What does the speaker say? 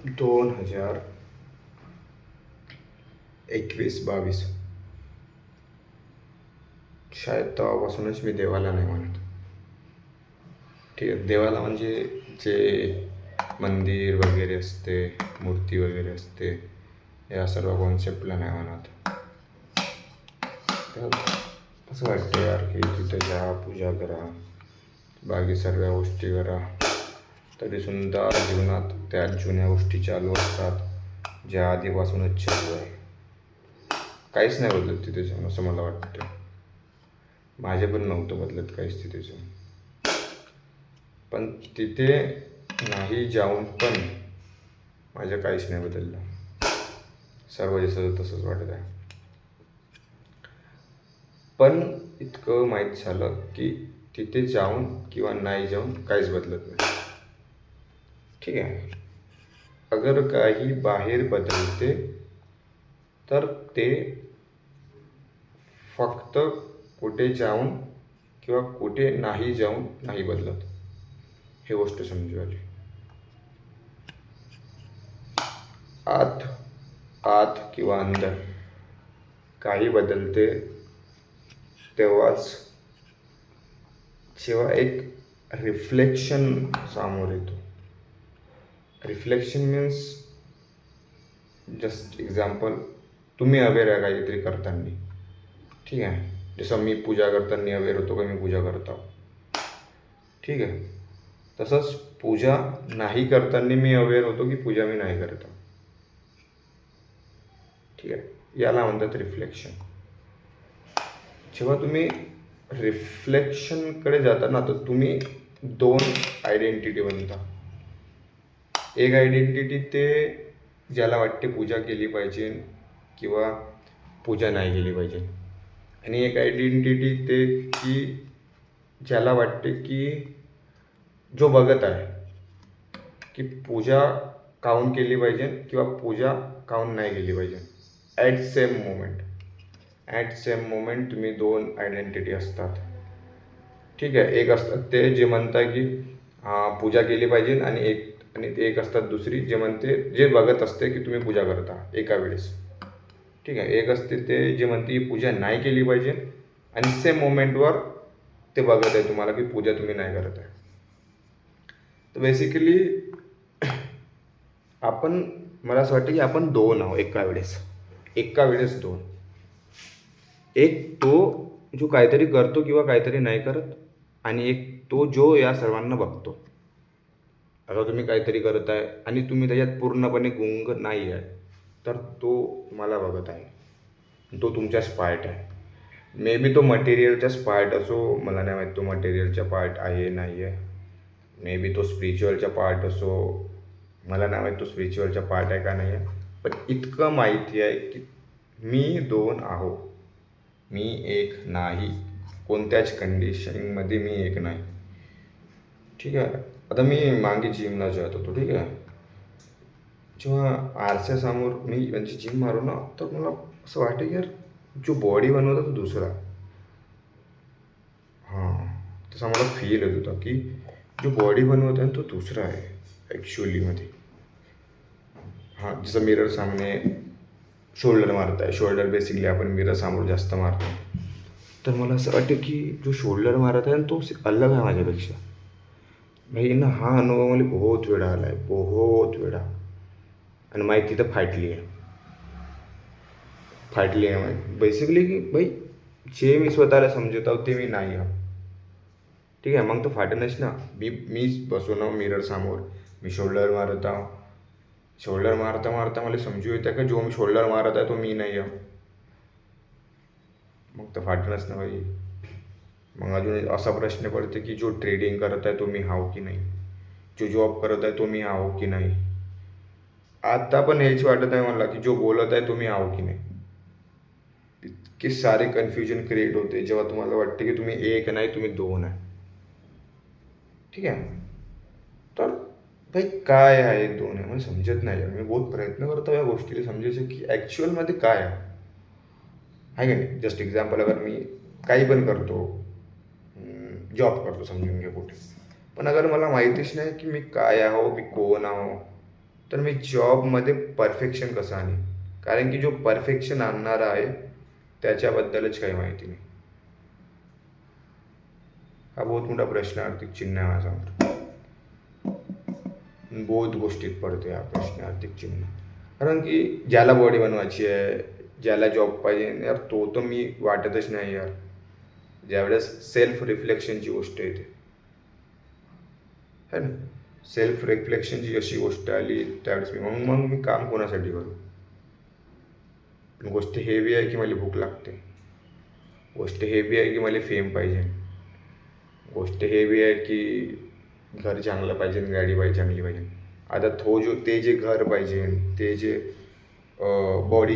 2021-22 शाळेत तेव्हापासूनच मी देवाला नाही म्हणत. ठीक आहे, देवाला म्हणजे जे मंदिर वगैरे असते, मूर्ती वगैरे असते, या सर्व कॉन्सेप्टला नाही म्हणत. असं वाटतं यार की तिथे जा, पूजा करा, बाकी सर्व गोष्टी करा, तरीसुद्धा जीवनात त्या जुन्या गोष्टी चालू असतात, ज्या आधीपासूनच चालू आहे. काहीच नाही बदलत तिथे जाऊन, असं मला वाटतं. माझे पण नव्हतं बदलत काहीच तिथे जाऊन, पण तिथे नाही जाऊन पण माझं काहीच नाही बदललं. सर्व जसं तसंच वाटत आहे. पण इतकं माहीत झालं की तिथे जाऊन किंवा नाही जाऊन काहीच बदलत नाही. ठीक आहे, अगर काही बाहेर बदलते तर ते फक्त कुठे जाऊन किंवा कुठे नाही जाऊन नाही बदलत. ही गोष्ट समजू आली. आत आत किंवा अंदर काही बदलते तेव्हाच, जेव्हा एक रिफ्लेक्शन समोर येतो. रिफ्लेक्शन मीन्स जस्ट एक्झाम्पल, तुम्ही अवेअर आहे काहीतरी करताना. ठीक आहे, जसं मी पूजा करताना अवेअर होतो का मी पूजा करतो. ठीक आहे, तसंच पूजा नाही करताना मी अवेअर होतो की पूजा मी नाही करतो. ठीक आहे, याला म्हणतात रिफ्लेक्शन. जेव्हा तुम्ही रिफ्लेक्शनकडे जाता ना, तर तुम्ही दोन आयडेंटिटी बनता. एक आयडेंटिटी ते ज्याला वाटते पूजा केली पाहिजे किंवा पूजा नाही केली पाहिजे, आणि एक आयडेंटिटी ते की ज्याला वाटते की जो बघत आहे की पूजा काऊन केली पाहिजे किंवा पूजा काऊन नाही केली पाहिजे. ॲट सेम मोमेंट तुम्ही दोन आयडेंटिटी असतात. ठीक आहे, एक असतात ते जे म्हणतात की पूजा केली पाहिजे, आणि ते एक असतात दुसरी जे म्हणते, जे बघत असते की तुम्ही पूजा करता एका वेळेस. ठीक आहे, एक असते ते जे म्हणते की पूजा नाही केली पाहिजे, आणि सेम मोमेंटवर ते बघत आहे तुम्हाला की पूजा तुम्ही नाही करत आहे. तर बेसिकली आपण, मला असं वाटतं की आपण दोन आहोत एका वेळेस दोन. एक तो जो काहीतरी करतो किंवा काहीतरी नाही करत, आणि एक तो जो या सर्वांना बघतो. आता तुम्ही काहीतरी करत आहे आणि तुम्ही त्याच्यात पूर्णपणे गुंग नाही आहे, तर तो तुम्हाला बघत आहे, तो तुमच्याच पार्ट आहे. मे बी तो मटेरियलचाच पार्ट असो, मला नाही माहीत तो मटेरियलचा पार्ट आहे नाही आहे. मे बी तो स्पिरिच्युअलचा पार्ट असो, मला नाही माहीत तो स्पिरिच्युअलचा पार्ट आहे का नाही आहे. पण इतकं माहिती आहे की मी दोन आहो, मी एक नाही. कोणत्याच कंडिशनमध्ये मी एक नाही. ठीक आहे, आता मी मागे जिमला जात होतो. ठीक आहे, जेव्हा आरशासमोर मी म्हणजे जिम मारू ना, तर मला असं वाटतं की यार जो बॉडी बनवता तो दुसरा. तसा मला फील होत होता की जो बॉडी बनवत आहे तो दुसरा आहे ॲक्च्युअलीमध्ये. जसं मिरर सामने शोल्डर मारत आहे, शोल्डर बेसिकली आपण मिरर समोर जास्त मारतो. तर मला असं वाटतं की जो शोल्डर मारत आहे तो अलग आहे माझ्यापेक्षा. भाई ना, हा अनुभव मला बहुत वेळा आला आहे, बहुत वेळा. आणि माहिती तर फाटली आहे माहिती बेसिकली की भाई जे मी स्वतःला समजत आहो ते मी नाही आहो. ठीक आहे, मग तो फाटणंच ना. मी बसून आहो मिरर समोर, मी शोल्डर मारत आहो. शोल्डर मारता मारता मला समजू येतं का जो मी शोल्डर मारत आहे तो मी नाही आहो. मग तर फाटणंच ना भाई. मग अजून असा प्रश्न पडते की जो ट्रेडिंग करत आहे तो मी हाव की नाही, जो जॉब करत आहे तो मी हाव की नाही. आता पण हेच वाटत आहे मला की जो बोलत आहे तो मी हाव की नाही. इतके सारे कन्फ्युजन क्रिएट होते जेव्हा तुम्हाला वाटते की तुम्ही एक नाही, तुम्ही दोन आहे. ठीक आहे, तर भाई काय आहे दोन आहे मला समजत नाही. मी बहुत प्रयत्न करतो या गोष्टीला समजायचं की ॲक्च्युअलमध्ये काय आहे का नाही. जस्ट एक्झाम्पल, अगर मी काही पण करतो, जॉब करतो समजून घ्या कुठे, पण अगर मला माहितीच नाही की मी काय आहो, मी कोण आहो, तर मी जॉबमध्ये परफेक्शन कसं आणेन. कारण की जो परफेक्शन आणणारा आहे त्याच्याबद्दलच काही माहिती नाही. हा बहुत मोठा प्रश्नार्थक चिन्ह आहे माझ्यासमोर. बहुत गोष्टीत पडते हा प्रश्नार्थक चिन्ह. कारण की ज्याला बॉडी बनवायची आहे, ज्याला जॉब पाहिजे यार, तो तर मी वाटतच नाही यार. ज्यावेळेस सेल्फ रिफ्लेक्शनची गोष्ट येते है ना, सेल्फ रिफ्लेक्शनची अशी गोष्ट आली त्यावेळेस मग मी काम कोणासाठी करू. गोष्ट हेवी आहे की मला भूक लागते, गोष्ट हेवी आहे की मला फेम पाहिजे, गोष्ट हेवी आहे की घर चांगलं पाहिजे, गाडी पाहिजे चांगली पाहिजे. आता ते जे घर पाहिजे, ते जे बॉडी